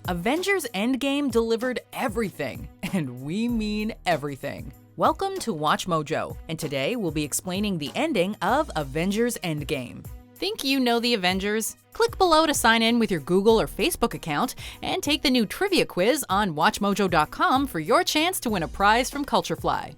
Avengers Endgame delivered everything, and we mean everything. Welcome to WatchMojo, and today we'll be explaining the ending of Avengers Endgame. Think you know the Avengers? Click below to sign in with your Google or Facebook account and take the new trivia quiz on WatchMojo.com for your chance to win a prize from Culturefly.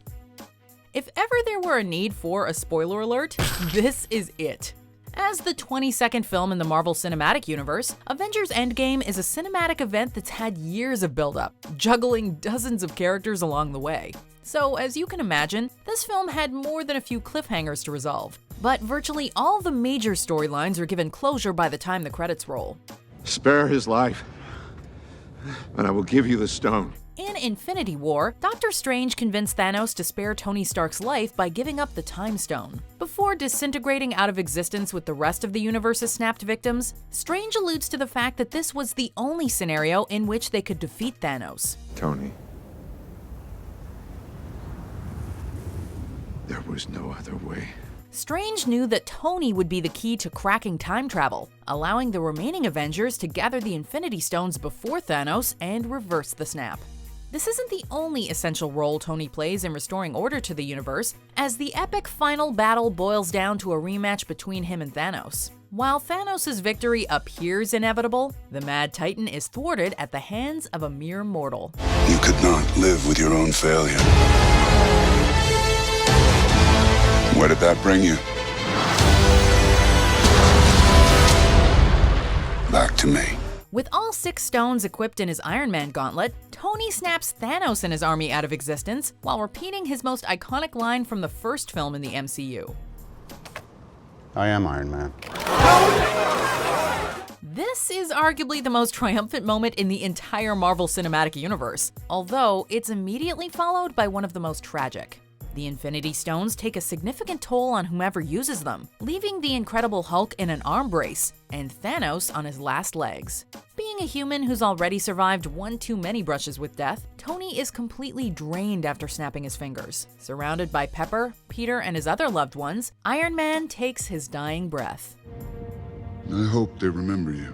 If ever there were a need for a spoiler alert, this is it. As the 22nd film in the Marvel Cinematic Universe, Avengers Endgame is a cinematic event that's had years of build-up, juggling dozens of characters along the way. So, as you can imagine, this film had more than a few cliffhangers to resolve. But virtually all the major storylines are given closure by the time the credits roll. Spare his life, and I will give you the stone. In Infinity War, Doctor Strange convinced Thanos to spare Tony Stark's life by giving up the Time Stone. Before disintegrating out of existence with the rest of the universe's snapped victims, Strange alludes to the fact that this was the only scenario in which they could defeat Thanos. Tony, there was no other way. Strange knew that Tony would be the key to cracking time travel, allowing the remaining Avengers to gather the Infinity Stones before Thanos and reverse the snap. This isn't the only essential role Tony plays in restoring order to the universe, as the epic final battle boils down to a rematch between him and Thanos. While Thanos' victory appears inevitable, the Mad Titan is thwarted at the hands of a mere mortal. You could not live with your own failure. Where did that bring you? Back to me. With all 6 stones equipped in his Iron Man gauntlet, Tony snaps Thanos and his army out of existence while repeating his most iconic line from the first film in the MCU. I am Iron Man. This is arguably the most triumphant moment in the entire Marvel Cinematic Universe, although it's immediately followed by one of the most tragic. The Infinity Stones take a significant toll on whomever uses them, leaving the Incredible Hulk in an arm brace and Thanos on his last legs. Being a human who's already survived one too many brushes with death, Tony is completely drained after snapping his fingers. Surrounded by Pepper, Peter, and his other loved ones, Iron Man takes his dying breath. I hope they remember you.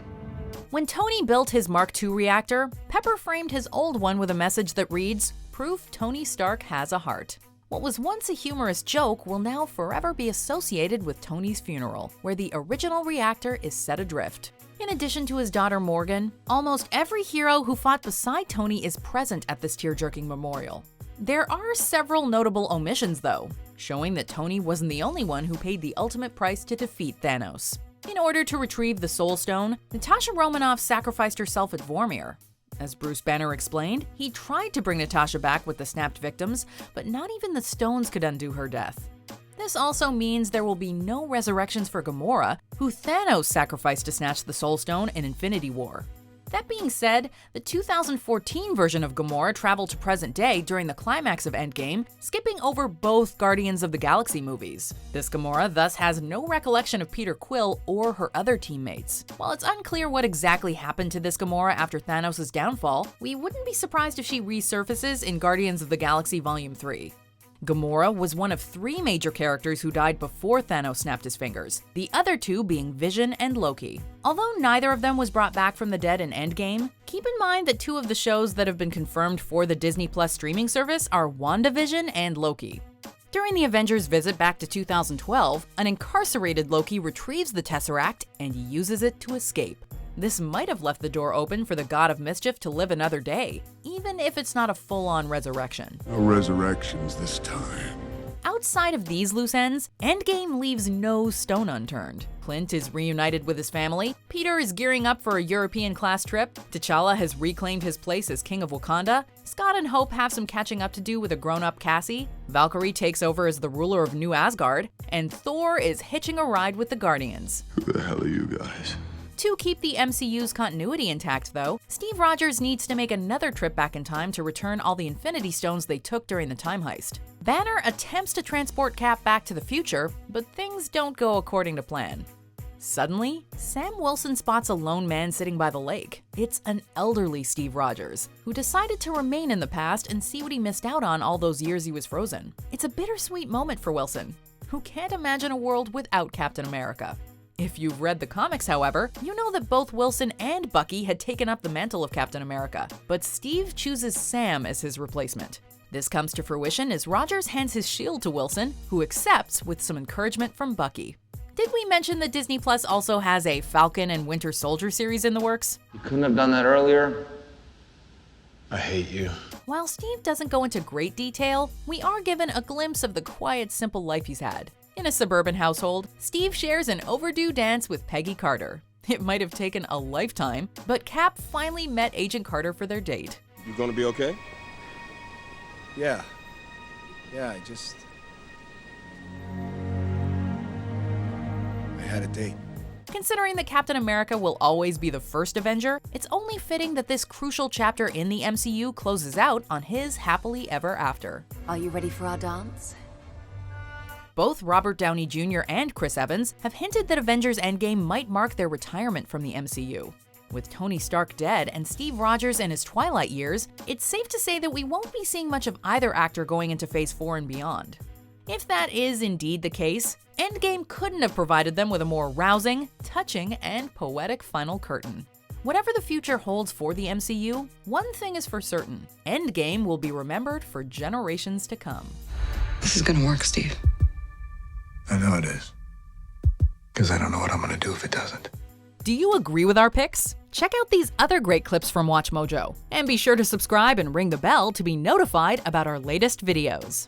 When Tony built his Mark II reactor, Pepper framed his old one with a message that reads, "Proof Tony Stark has a heart." What was once a humorous joke will now forever be associated with Tony's funeral, where the original reactor is set adrift. In addition to his daughter Morgan, almost every hero who fought beside Tony is present at this tear-jerking memorial. There are several notable omissions though, showing that Tony wasn't the only one who paid the ultimate price to defeat Thanos. In order to retrieve the Soul Stone, Natasha Romanoff sacrificed herself at Vormir. As Bruce Banner explained, he tried to bring Natasha back with the snapped victims, but not even the stones could undo her death. This also means there will be no resurrections for Gamora, who Thanos sacrificed to snatch the Soul Stone in Infinity War. That being said, the 2014 version of Gamora traveled to present day during the climax of Endgame, skipping over both Guardians of the Galaxy movies. This Gamora thus has no recollection of Peter Quill or her other teammates. While it's unclear what exactly happened to this Gamora after Thanos' downfall, we wouldn't be surprised if she resurfaces in Guardians of the Galaxy Volume 3. Gamora was one of 3 major characters who died before Thanos snapped his fingers, the other 2 being Vision and Loki. Although neither of them was brought back from the dead in Endgame, keep in mind that 2 of the shows that have been confirmed for the Disney Plus streaming service are WandaVision and Loki. During the Avengers' visit back to 2012, an incarcerated Loki retrieves the Tesseract and uses it to escape. This might have left the door open for the God of Mischief to live another day, even if it's not a full-on resurrection. No resurrections this time. Outside of these loose ends, Endgame leaves no stone unturned. Clint is reunited with his family, Peter is gearing up for a European-class trip, T'Challa has reclaimed his place as King of Wakanda, Scott and Hope have some catching up to do with a grown-up Cassie, Valkyrie takes over as the ruler of New Asgard, and Thor is hitching a ride with the Guardians. Who the hell are you guys? To keep the MCU's continuity intact, though, Steve Rogers needs to make another trip back in time to return all the Infinity Stones they took during the time heist. Banner attempts to transport Cap back to the future, but things don't go according to plan. Suddenly, Sam Wilson spots a lone man sitting by the lake. It's an elderly Steve Rogers, who decided to remain in the past and see what he missed out on all those years he was frozen. It's a bittersweet moment for Wilson, who can't imagine a world without Captain America. If you've read the comics, however, you know that both Wilson and Bucky had taken up the mantle of Captain America, but Steve chooses Sam as his replacement. This comes to fruition as Rogers hands his shield to Wilson, who accepts with some encouragement from Bucky. Did we mention that Disney Plus also has a Falcon and Winter Soldier series in the works? You couldn't have done that earlier? I hate you. While Steve doesn't go into great detail, we are given a glimpse of the quiet, simple life he's had. In a suburban household, Steve shares an overdue dance with Peggy Carter. It might have taken a lifetime, but Cap finally met Agent Carter for their date. You gonna be okay? Yeah, I had a date. Considering that Captain America will always be the first Avenger, it's only fitting that this crucial chapter in the MCU closes out on his happily ever after. Are you ready for our dance? Both Robert Downey Jr. and Chris Evans have hinted that Avengers Endgame might mark their retirement from the MCU. With Tony Stark dead and Steve Rogers in his twilight years, it's safe to say that we won't be seeing much of either actor going into Phase 4 and beyond. If that is indeed the case, Endgame couldn't have provided them with a more rousing, touching, and poetic final curtain. Whatever the future holds for the MCU, one thing is for certain: Endgame will be remembered for generations to come. This is gonna work, Steve. I know it is. Because I don't know what I'm gonna do if it doesn't. Do you agree with our picks? Check out these other great clips from WatchMojo, and be sure to subscribe and ring the bell to be notified about our latest videos.